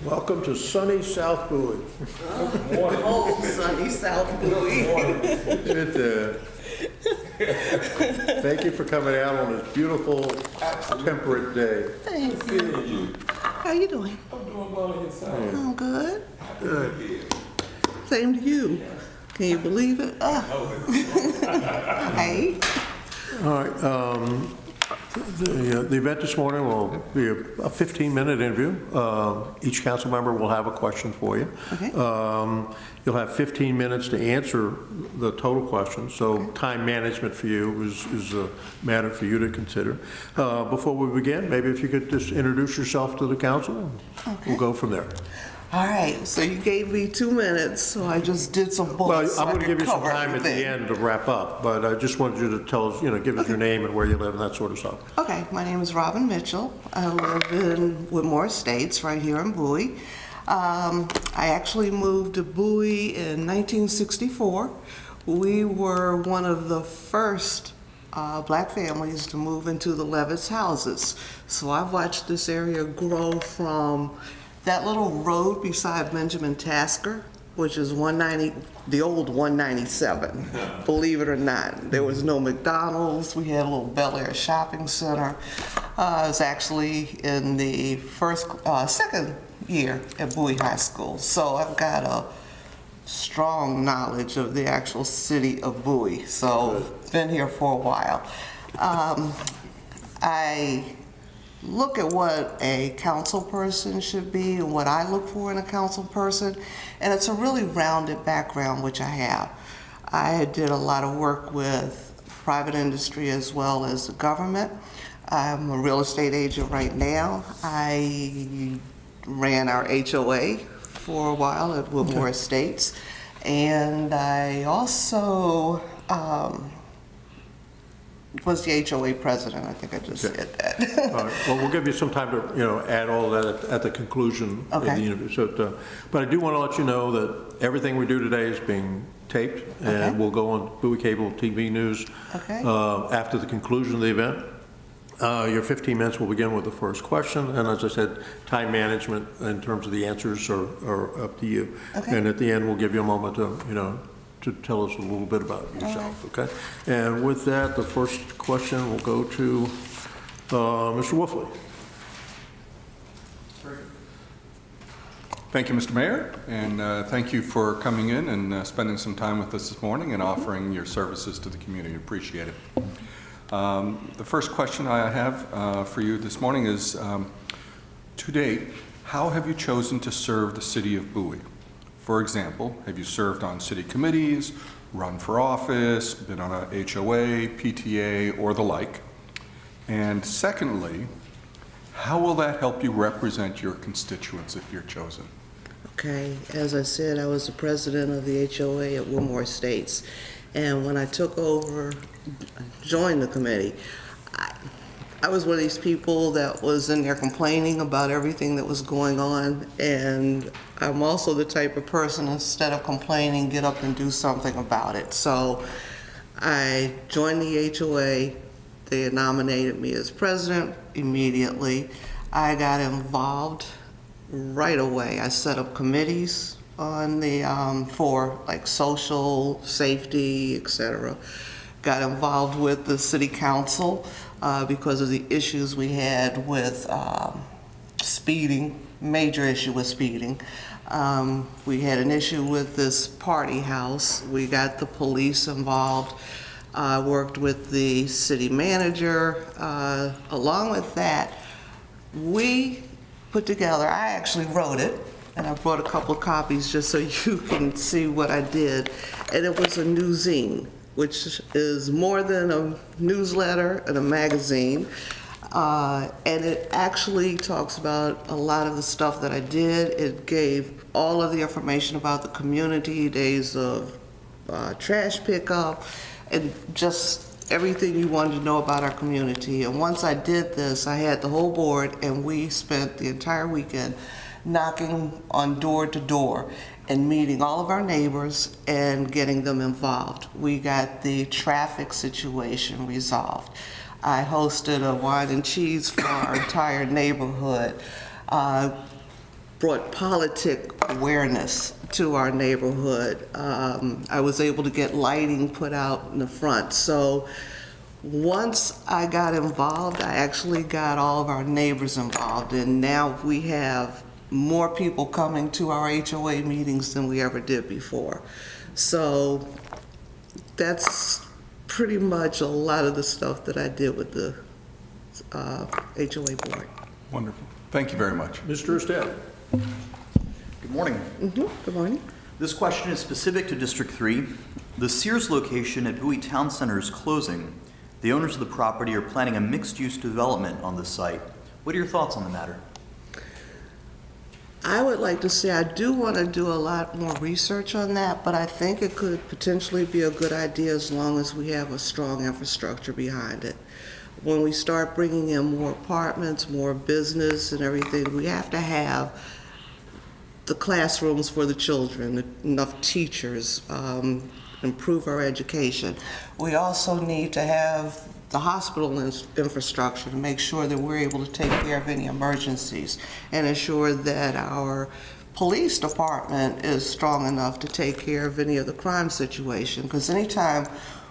Welcome to sunny South Bowie. Oh, sunny South Bowie. Thank you for coming out on this beautiful, temperate day. Thank you. How you doing? I'm doing well on your side. I'm good. Good. Same to you. Can you believe it? Hey. All right. The event this morning will be a 15-minute interview. Each council member will have a question for you. Okay. You'll have 15 minutes to answer the total question, so time management for you is a matter for you to consider. Before we begin, maybe if you could just introduce yourself to the council, we'll go from there. All right. So you gave me 2 minutes, so I just did some bullets. Well, I'm going to give you some cover time at the everything. end to wrap up, but I just wanted you to tell us, give us your name and where you live and that sort of stuff. Okay. My name is Robyn Mitchell. I live in Whitmore Estates right here in Bowie. I actually moved to Bowie in 1964. We were one of the first black families to move into the Levitt's houses. So I've watched this area grow from that little road beside Benjamin Tasker, which is 190, the old 197, believe it or not. There was no McDonald's. We had a little Bel Air shopping center. I was actually in the second year at Bowie High School. So I've got a strong knowledge of the actual city of Bowie. So been here for a while. I look at what a council person should be and what I look for in a council person, and it's a really rounded background, which I have. I did a lot of work with private industry as well as the government. I'm a real estate agent right now. I ran our HOA for a while at Whitmore Estates, and I also was the HOA president. I think I just said that. All right. Well, we'll give you some time to, add all that at the conclusion of the interview. So, but I do want to let you know that everything we do today is being taped, and will go on Bowie Cable TV News after the conclusion of the event. Your 15 minutes will begin with the first question, and as I said, time management in terms of the answers are up to you. And at the end, we'll give you a moment to tell us a little bit about yourself, okay? And with that, the first question will go to Mr. Wolfley. Thank you, Mr. Mayor, and thank you for coming in and spending some time with us this morning and offering your services to the community. Appreciate it. The first question I have for you this morning is, to date, how have you chosen to serve the city of Bowie? For example, have you served on city committees, run for office, been on a HOA, PTA, or the like? And secondly, how will that help you represent your constituents if you're chosen? Okay, as I said, I was the president of the HOA at Whitmore Estates. And when I took over, joined the committee, I was one of these people that was in there complaining about everything that was going on. And I'm also the type of person, instead of complaining, get up and do something about it. So I joined the HOA. They had nominated me as president immediately. I got involved right away. I set up committees on the for like social, safety, etc. Got involved with the city council because of the issues we had with speeding, major issue with speeding. We had an issue with this party house. We got the police involved. I worked with the city manager. Along with that, we put together, I actually wrote it, and I brought a couple of copies just so you can see what I did. And it was a new zine, which is more than a newsletter and a magazine. And it actually talks about a lot of the stuff that I did. It gave all of the information about the community, days of trash pickup, and just everything you wanted to know about our community. And once I did this, I had the whole board, and we spent the entire weekend knocking on door to door and meeting all of our neighbors and getting them involved. We got the traffic situation resolved. I hosted a wine and cheese for our entire neighborhood. brought politic awareness to our neighborhood. I was able to get lighting put out in the front. So once I got involved, I actually got all of our neighbors involved, and now we have more people coming to our HOA meetings than we ever did before. So that's pretty much a lot of the stuff that I did with the HOA board. Wonderful. Thank you very much. Mr. Estelle? Good morning. Good morning. This question is specific to District 3. The Sears location at Bowie Town Center is closing. The owners of the property are planning a mixed-use development on the site. What are your thoughts on the matter? I would like to say I do want to do a lot more research on that, but I think it could potentially be a good idea as long as we have a strong infrastructure behind it. When we start bringing in more apartments, more business and everything, we have to have the classrooms for the children, enough teachers, improve our education. We also need to have the hospital infrastructure to make sure that we're able to take care of any emergencies and ensure that our police department is strong enough to take care of any of the crime situation. Because anytime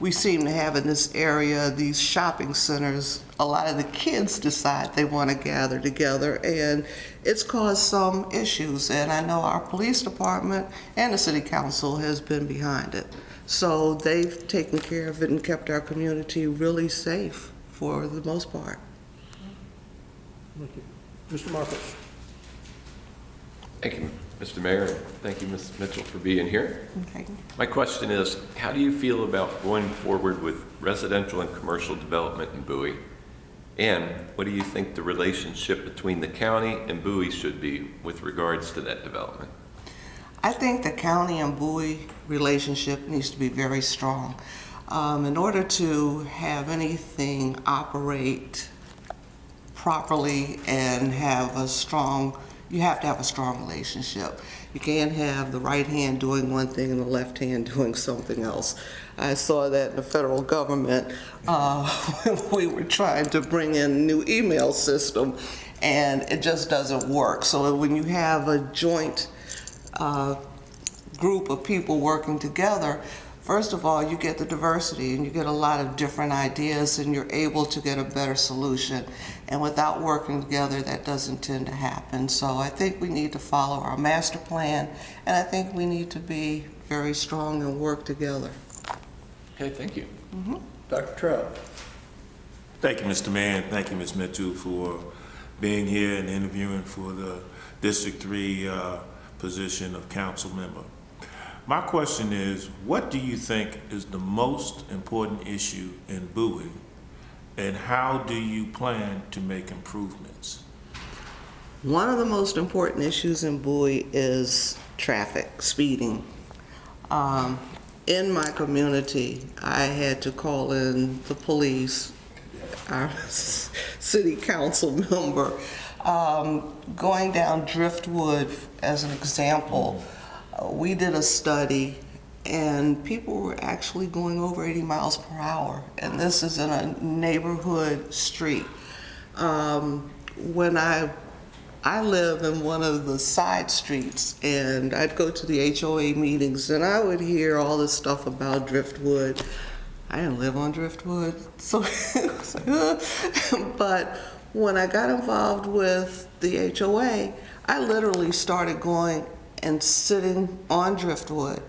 we seem to have in this area these shopping centers, a lot of the kids decide they want to gather together, and it's caused some issues. And I know our police department and the city council has been behind it. So they've taken care of it and kept our community really safe for the most part. Thank you. Mr. Marcos? Thank you, Mr. Mayor. Thank you, Ms. Mitchell, for being here. Okay. My question is, how do you feel about going forward with residential and commercial development in Bowie? And what do you think the relationship between the county and Bowie should be with regards to that development? I think the county and Bowie relationship needs to be very strong. In order to have anything operate properly and have a strong, you have to have a strong relationship. You can't have the right hand doing one thing and the left hand doing something else. I saw that in the federal government when we were trying to bring in a new email system, and it just doesn't work. So when you have a joint group of people working together, first of all, you get the diversity and you get a lot of different ideas and you're able to get a better solution. And without working together, that doesn't tend to happen. So I think we need to follow our master plan, and I think we need to be very strong and work together. Okay, thank you. Dr. Trout? Thank you, Mr. Mayor, and thank you, Ms. Mitchell, for being here and interviewing for the District 3 position of council member. My question is, what do you think is the most important issue in Bowie, and how do you plan to make improvements? One of the most important issues in Bowie is traffic, speeding. In my community, I had to call in the police, our city council member. Going down Driftwood, as an example, we did a study and people were actually going over 80 miles per hour, and this is in a neighborhood street. When I live in one of the side streets, and I'd go to the HOA meetings and I would hear all this stuff about Driftwood. I didn't live on Driftwood, so but when I got involved with the HOA, I literally started going and sitting on Driftwood,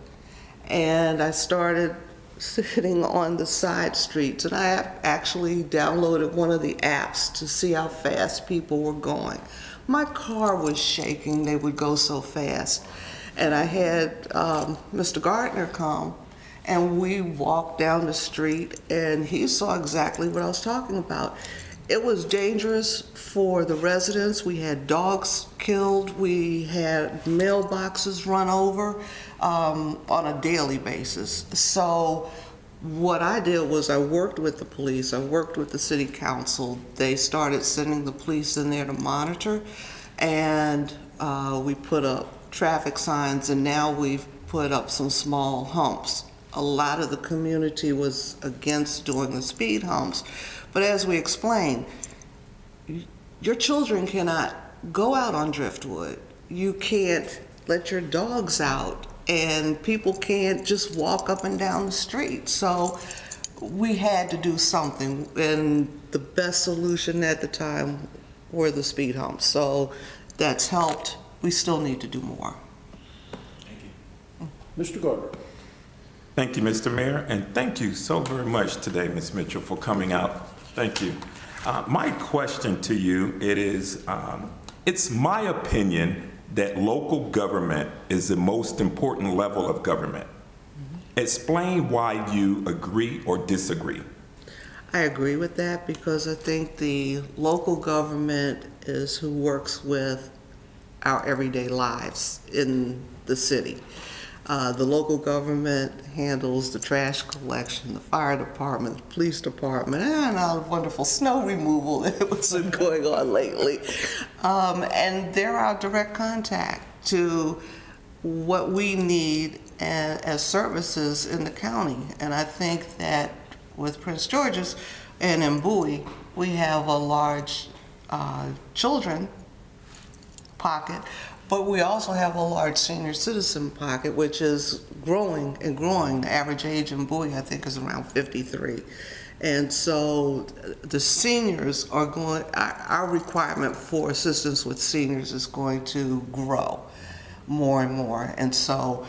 and I started sitting on the side streets, and I actually downloaded one of the apps to see how fast people were going. My car was shaking, they would go so fast. And I had Mr. Gardner come, and we walked down the street, and he saw exactly what I was talking about. It was dangerous for the residents. We had dogs killed. We had mailboxes run over on a daily basis. So what I did was I worked with the police. I worked with the city council. They started sending the police in there to monitor, and we put up traffic signs, and now we've put up some small humps. A lot of the community was against doing the speed humps. But as we explained, your children cannot go out on Driftwood you can't let your dogs out, and people can't just walk up and down the street. So we had to do something, and the best solution at the time were the speed humps. So that's helped. We still need to do more. Mr. Gardner. Thank you, Mr. Mayor, and thank you so very much today, Ms. Mitchell, for coming out. Thank you. My question to you, it's my opinion that local government is the most important level of government. Explain why you agree or disagree. I agree with that because I think the local government is who works with our everyday lives in the city. The local government handles the trash collection, the fire department, the police department, and all the wonderful snow removal that was going on lately. And they're our direct contact to what we need as services in the county. And I think that with Prince George's and in Bowie, we have a large children pocket, but we also have a large senior citizen pocket, which is growing and growing. The average age in Bowie, I think, is around 53. And so the seniors are going, our requirement for assistance with seniors is going to grow more and more. And so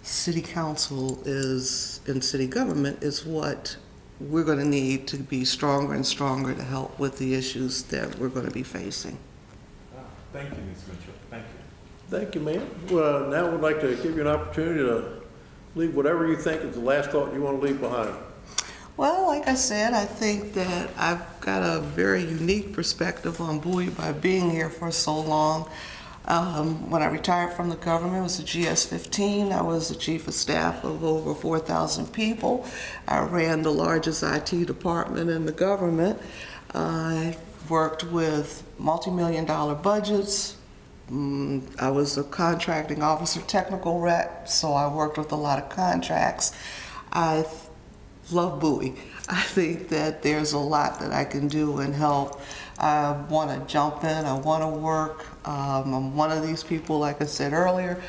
city council is, and city government is what we're going to need to be stronger and stronger to help with the issues that we're going to be facing. Thank you, Ms. Mitchell. Thank you. Thank you, ma'am. Well, now we'd like to give you an opportunity to leave whatever you think is the last thought you want to leave behind. Well, like I said, I think that I've got a very unique perspective on Bowie by being here for so long. When I retired from the government, it was a GS-15. I was the chief of staff of over 4,000 people. I ran the largest IT department in the government. I worked with multi-million-dollar budgets. I was a contracting officer, technical rep, so I worked with a lot of contracts. I love Bowie. I think that there's a lot that I can do and help. I want to jump in. I want to work. I'm one of these people, like I said earlier,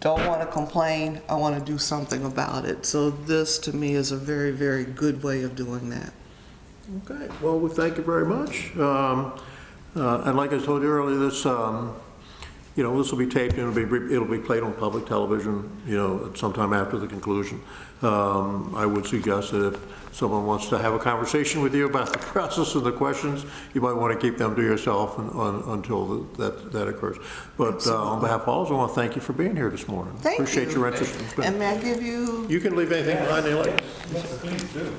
don't want to complain. I want to do something about it. So this, to me, is a very, very good way of doing that. Okay, well, we thank you very much. And like I told you earlier, this, this will be taped and it'll be played on public television, sometime after the conclusion. I would suggest that if someone wants to have a conversation with you about the process and the questions, you might want to keep them to yourself until that occurs. But on behalf of all, I want to thank you for being here this morning. Thank you. Appreciate your interest. And may I give you... You can leave anything behind you like. Yes, please do.